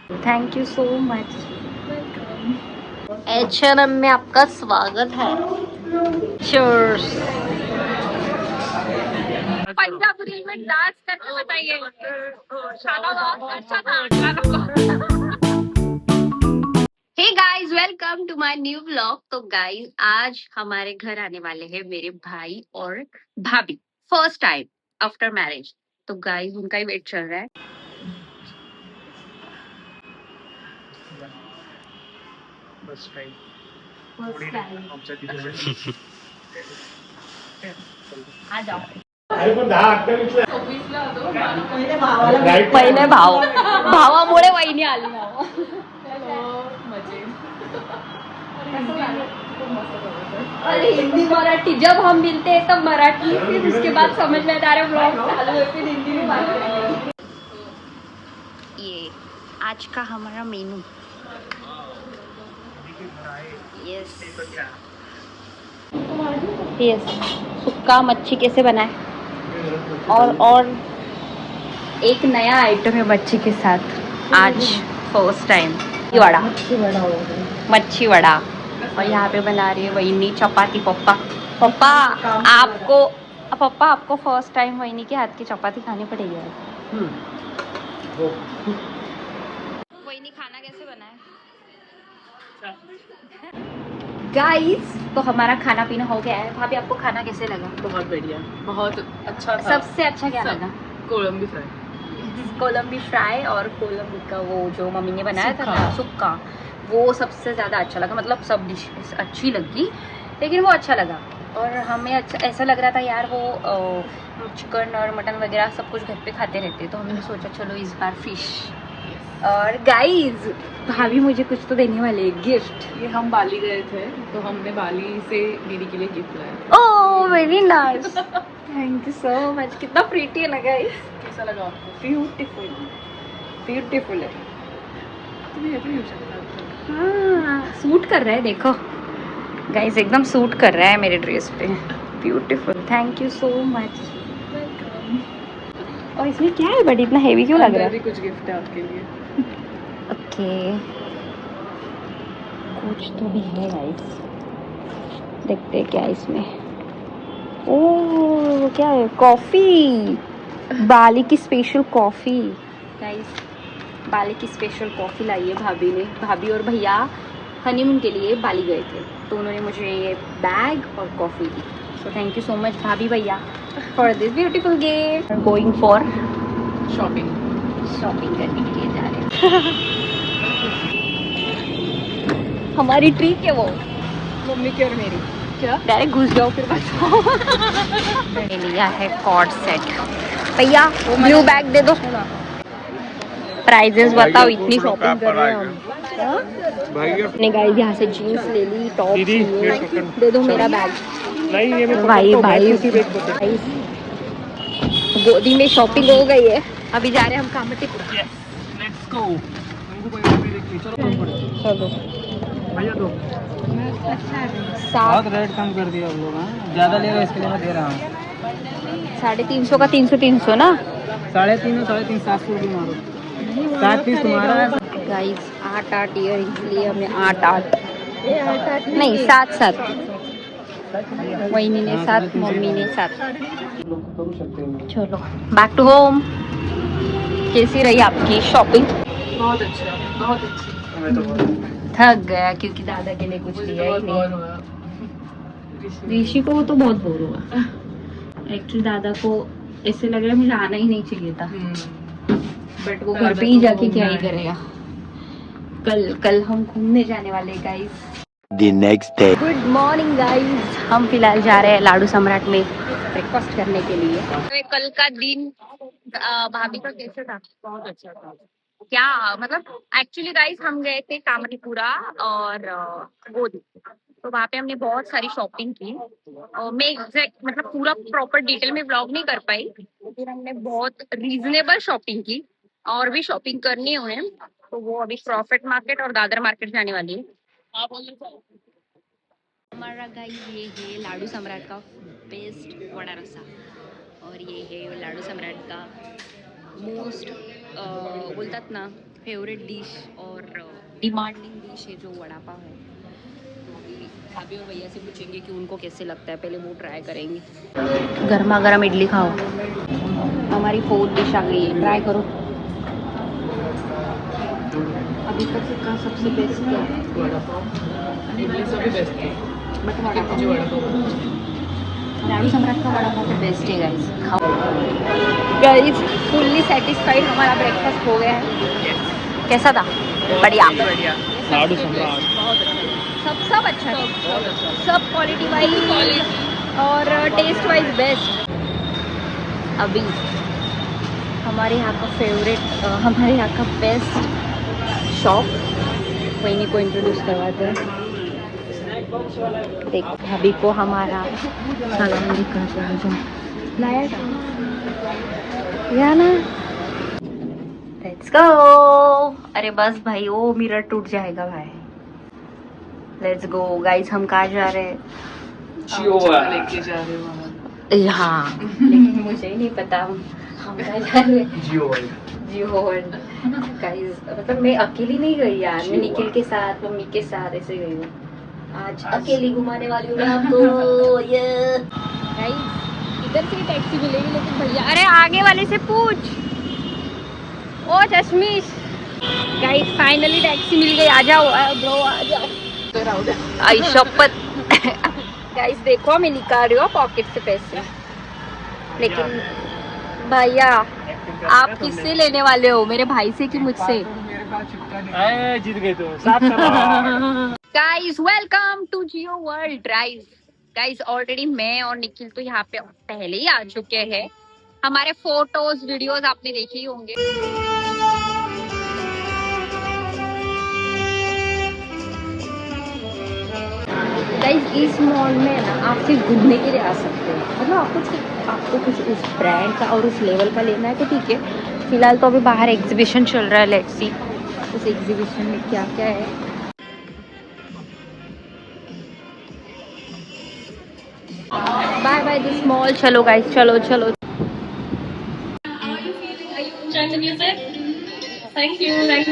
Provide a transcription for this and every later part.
Thank you so much. H&M में आपका स्वागत है। Cheers। पंजाबी में डांस करके बताइए। शाला अच्छा था। Hey guys, welcome to my new vlog. तो गाइस, आज हमारे घर आने वाले हैं मेरे भाई और भाभी, फर्स्ट टाइम आफ्टर मैरिज। तो गाइस, उनका ही वेट चल रहा है। फर्स्ट टाइम आ जाओ। पहिले भावामुळे वहिनी आली नाव। अरे हिंदी मराठी, जब हम मिलते हैं तब मराठी, फिर उसके बाद समझ में आ रहा है ब्लॉग चालू है, फिर हिंदी में बात करेंगे। ये आज का हमारा मेनू। यस यस, सुक्का मच्छी कैसे बनाए, और एक नया आइटम है मच्छी के साथ आज फर्स्ट टाइम, वड़ा, मच्छी वड़ा। और यहाँ पे बना रही है वहीनी चपाती। पप्पा पप्पा आपको पप्पा आपको फर्स्ट टाइम वहीनी के हाथ की चपाती खानी पड़ेगी। वहीनी खाना कैसे बनाए गाइस? तो हमारा खाना पीना हो गया है। भाभी आपको खाना कैसे लगा? बहुत बढ़िया, बहुत अच्छा था। सबसे अच्छा क्या लगा? कोलंबी फ्राई। कोलंबी फ्राई और कोलंबी का वो जो मम्मी ने बनाया था ना सुक्का, वो सबसे ज़्यादा अच्छा लगा। मतलब सब डिशेस अच्छी लगी, लेकिन वो अच्छा लगा। और हमें अच्छा ऐसा लग रहा था यार, वो चिकन और मटन वगैरह सब कुछ घर पे खाते रहते, तो हमने सोचा चलो इस बार फिश। और गाइस, भाभी मुझे कुछ तो देने वाले हैं, गिफ्ट। ये हम बाली गए थे, तो हमने बाली से दीदी के लिए गिफ्ट लाया। Oh very nice, thank you so much. कितना प्रीटी है ना गाइस? कैसा लगा आपको? ब्यूटीफुल, ब्यूटीफुल है। तुम्हें हैप्पी हो सकता है। हाँ, सूट कर रहा है, देखो गाइस, एकदम सूट कर रहा है मेरे ड्रेस पे। Beautiful, thank you so much. और इसमें क्या है बट इतना हेवी क्यों लग रहा है? भी कुछ गिफ्ट है आपके लिए। ओके, कुछ तो भी है गाइस, देखते हैं क्या है इसमें। ओह क्या है? कॉफी, बाली की स्पेशल कॉफी। गाइस, बाली की स्पेशल कॉफी लाई है भाभी ने। भाभी और भैया हनीमून के लिए बाली गए थे, तो उन्होंने मुझे ये बैग और coffee the. So thank you so much भाभी भैया for this beautiful gift. Going for shopping करने के लिए जा रहे हैं। हमारी ट्रीट है वो, मम्मी की और मेरी। क्या? डायरेक्ट घुस जाओ फिर बताओ। मैंने लिया है कॉर्ड सेट। भैया ब्लू बैग दे दो। प्राइजेस बताओ, इतनी शॉपिंग कर रहे हैं हम। ने गाइस यहाँ से जीन्स ले ली, टॉप लिए, दे दो मेरा बैग। भाई भाई गोदी में शॉपिंग हो गई है, अभी जा रहे हैं हम कामटी। चलो भैया दो। बहुत रेट कम कर दिया हम लोग, ज़्यादा लेगा इसके लिए मैं दे रहा हूँ। 350 का 300 300 ना? 350 700 रुपये मारो। 7 पीस तुम्हारा है। गाइस 8 इयरिंग्स लिए हमने, 8 नहीं 7 वहीनी ने 7, मम्मी ने 7। चलो बैक टू होम। कैसी रही आपकी शॉपिंग? बहुत अच्छा, बहुत अच्छी। थक गया क्योंकि दादा के लिए कुछ लिया ही नहीं। ऋषि को तो बहुत बोर हुआ एक्चुअली। दादा को ऐसे लग रहा है मुझे आना ही नहीं चाहिए था, बट वो घर पे ही जाके क्या ही करेगा। कल हम घूमने जाने वाले guys. The next day. Good morning guys, हम फिलहाल जा रहे हैं लाडू सम्राट में ब्रेकफास्ट करने के लिए। तो कल का दिन भाभी का कैसे था? बहुत अच्छा था। क्या मतलब, एक्चुअली गाइस हम गए थे कामाठीपुरा और गोदी, तो वहाँ पे हमने बहुत सारी शॉपिंग की। मैं एग्जैक्ट मतलब पूरा प्रॉपर डिटेल में व्लॉग नहीं कर पाई, लेकिन हमने बहुत रीजनेबल शॉपिंग की। और भी शॉपिंग करनी है उन्हें, तो वो अभी प्रॉफिट मार्केट और दादर मार्केट जाने वाली है। हमारा गाइस ये है लाडू सम्राट का बेस्ट वड़ा रसा, और ये है लाडू सम्राट का मोस्ट बोलतात ना फेवरेट डिश और डिमांडिंग डिश है जो वड़ा पाव है। तो अभी भाभी और भैया से पूछेंगे कि उनको कैसे लगता है, पहले वो ट्राई करेंगे। गर्मा गर्म इडली खाओ। हमारी 4th डिश आ गई है, ट्राई करो। अभी तक का सबसे बेस्ट क्या है? इडली सभी बेस्ट है, बट वड़ा मुझे वड़ा पाव लाडू सम्राट का वड़ा पाव तो बेस्ट है गाइस, खाओ। गाइस फुल्ली सेटिस्फाइड, हमारा ब्रेकफास्ट हो गया है। कैसा था? बढ़िया। लाडू सम्राट सब अच्छा था, सब क्वालिटी वाइज और टेस्ट वाइज बेस्ट। अभी हमारे यहाँ का फेवरेट, हमारे यहाँ का बेस्ट शॉप वहीं को इंट्रोड्यूस करवाते हैं। देख भाभी को हमारा सलाम दिखाते हैं जो लाइट या ना। Let's go. अरे बस भाई, वो मिरर टूट जाएगा भाई। लेट्स गो गाइस, हम कहाँ जा रहे हैं? लेके जा रहे हो हाँ लेकिन मुझे ही नहीं पता हम कहाँ जा रहे हैं। जियो वर्ल्ड गाइस, मतलब मैं अकेली नहीं गई यार, मैं निखिल के साथ, मम्मी के साथ ऐसे गई हूँ। आज अकेली घुमाने वाली हूँ मैं आपको। ये गाइस इधर से टैक्सी मिलेगी, लेकिन भैया अरे आगे वाले से पूछ। ओ चश्मिश गाइस, फाइनली टैक्सी मिल गई, आ जाओ ब्रो आ जाओ। आई शपथ गाइस, देखो मैं निकाल रही हूँ पॉकेट से पैसे, लेकिन भैया आप किससे लेने वाले हो, मेरे भाई से कि मुझसे? मेरे पास चिपका नहीं, जीत गए तुम। Guys welcome to Jio World Drive. Guys already मैं और निखिल तो यहाँ पे पहले ही आ चुके हैं। हमारे फोटोज वीडियोस आपने देखे ही होंगे। गाइस इस मॉल में ना आप सिर्फ घूमने के लिए आ सकते हैं, मतलब आपको कुछ उस ब्रांड का और उस लेवल का लेना है तो ठीक है। फिलहाल तो अभी बाहर एग्जीबिशन चल रहा है, लेट्स सी उस एग्जीबिशन में क्या क्या है। Bye bye this mall. चलो गाइस, चलो चलो।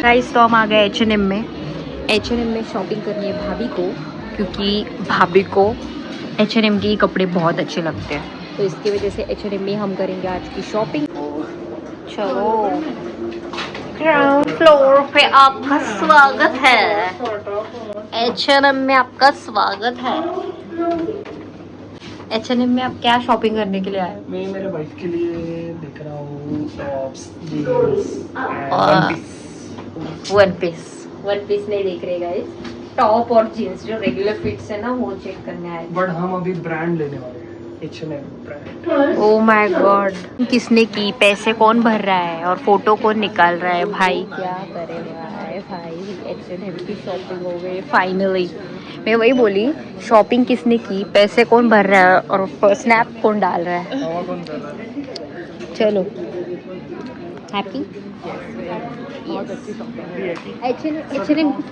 गाइस तो हम आ गए H&M में। H&M में शॉपिंग करनी है भाभी को, क्योंकि भाभी को H&M के कपड़े बहुत अच्छे लगते हैं, तो इसकी वजह से H&M में हम करेंगे आज की शॉपिंग। चलो ग्राउंड फ्लोर पे आपका स्वागत है, H&M में आपका स्वागत है। H&M में आप क्या शॉपिंग करने के लिए आए? मैं मेरे वाइफ के लिए देख रहा हूँ टॉप्स, जीन्स, वन पीस नहीं देख रहे गाइस, टॉप और जीन्स जो रेगुलर फिट्स है ना वो चेक करने आए। बट हम अभी ब्रांड लेने वाले हैं, H&M brand. Oh my God, किसने की, पैसे कौन भर रहा है और फोटो कौन निकाल रहा है भाई? क्या करे भाई, H&M की शॉपिंग हो गई फाइनली। मैं वही बोली, शॉपिंग किसने की, पैसे कौन भर रहा है और स्नैप कौन डाल रहा है? चलो हैप्पी। बहुत अच्छी शॉपिंग है।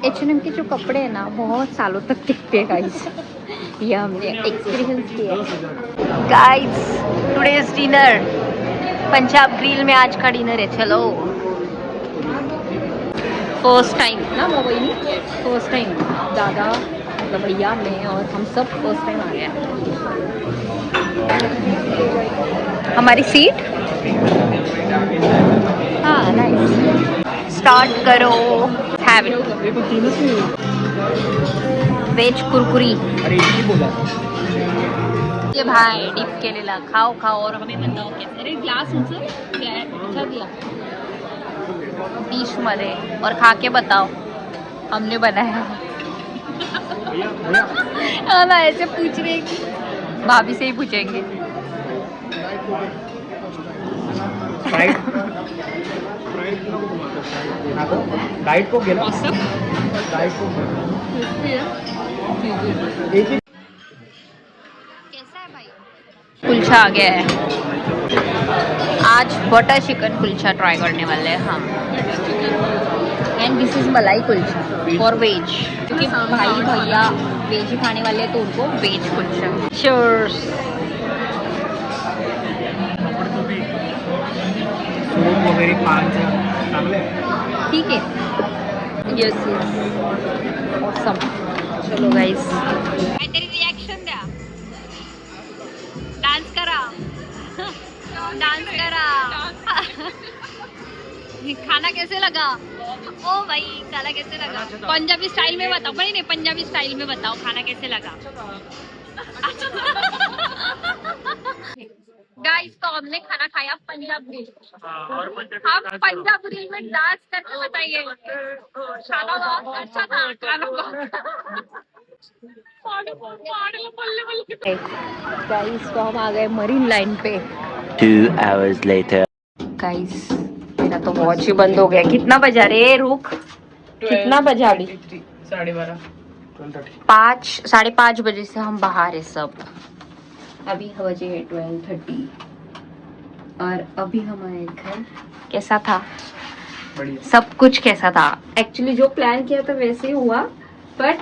H&M के जो कपड़े हैं ना बहुत सालों तक टिकते हैं गाइस, ये हमने एक्सपीरियंस किया है। Guys today's dinner Punjab grill में आज का डिनर है। चलो फर्स्ट टाइम ना वो वही नहीं, फर्स्ट टाइम दादा मतलब भैया मैं और हम सब फर्स्ट टाइम आ गए हैं। हमारी सीट हाँ नाइस। स्टार्ट करो, हैव इट। वेज कुरकुरी। अरे ये बोला ये भाई डिप केलेला, खाओ खाओ और हमें बताओ कैसे। अरे ग्लास उनसे क्या है, अच्छा दिया डिश मध्ये, और खा के बताओ हमने बनाया। हाँ ना ऐसे पूछ रहे कि भाभी से ही पूछेंगे। डाइट को गेला डाइट को कैसा है भाई? कुलचा आ गया है, आज बटर चिकन कुलचा ट्राई करने वाले हैं हम। एंड दिस इज मलाई कुलचा फॉर वेज, क्योंकि भाई भैया वेज ही खाने वाले हैं तो उनको वेज कुलचा। चीयर्स। रूम वगैरह 5 चांगले आहे. ठीक आहे. Yes yes awesome. चलो गाईज काहीतरी रिॲक्शन द्या. डान्स करा. डांस करा. खाना कैसे लगा? ओ भाई खाना कैसे लगा? पंजाबी स्टाइल में बताओ. नहीं पंजाबी स्टाइल में बताओ खाना कैसे लगा. गाइस तो हमने खाना खाया पंजाबी. आप पंजाबी में डांस करके बताइए. खाना बहुत अच्छा था. खाना गाइस तो हम आ गए मरीन लाइन पे. 2 hours later. गाइस मेरा तो वॉच ही बंद हो गया. कितना बजा रे रुक. कितना बजा अभी? 12:30. 5-5:30 बजे से हम बाहर है सब. अभी बजे है 12:30 और अभी हमारे घर. कैसा था? बढ़िया. सब कुछ कैसा था? एक्चुअली जो प्लान किया था वैसे ही हुआ. बट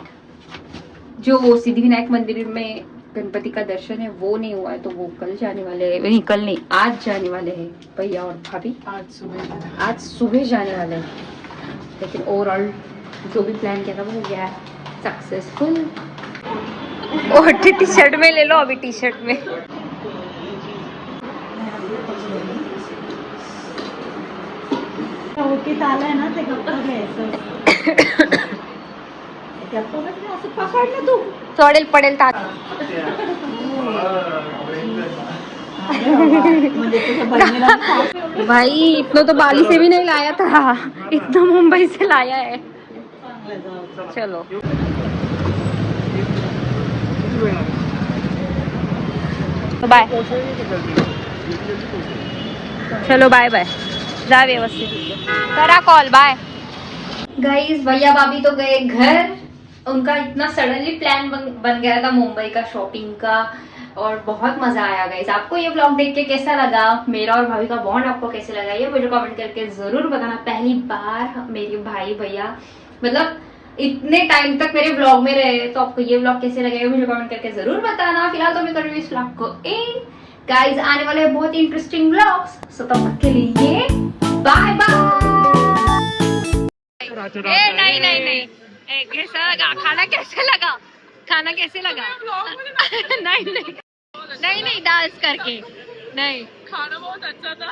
जो सिद्धिविनायक मंदिर में गणपति का दर्शन है वो नहीं हुआ है. तो वो कल जाने वाले हैं. नहीं कल नहीं आज जाने वाले हैं भैया और भाभी. आज सुबह जाने वाले हैं. लेकिन ओवरऑल जो भी प्लान किया था वो हो गया है सक्सेसफुल. और टी शर्ट में ले लो. अभी टी शर्ट में आहे ना ते गप्प घ्यायचं. गप्प म्हणजे असं पकडलं तू चढेल पडेल तात. म्हणजे तुझ्या बहिणीला भाई इतना तो बाली से भी नहीं लाया था. इतना मुंबई से लाया है. चलो बाय. चलो बाय बाय. जा व्यवस्थित करा कॉल. Bye guys. भैया भाभी तो गए घर. उनका इतना सडनली प्लान बन गया था मुंबई का शॉपिंग का और बहुत मजा आया गाइस. आपको ये व्लॉग देख के कैसा लगा? मेरा और भाभी का बॉन्ड आपको कैसे लगा ये मुझे कमेंट करके जरूर बताना. पहली बार मेरे भाई भैया मतलब इतने टाइम तक मेरे व्लॉग में रहे. तो आपको ये व्लॉग कैसे लगे मुझे कमेंट करके जरूर बताना. फिलहाल तो मैं कर रही हूँ इस व्लॉग को एंड. गाइस आने वाले हैं बहुत ही इंटरेस्टिंग व्लॉग्स. सो तब तक के लिए बाय बाय. नहीं कैसा लगा? खाना कैसे लगा? खाना कैसे लगा? नहीं डांस करके नहीं. खाना बहुत अच्छा था.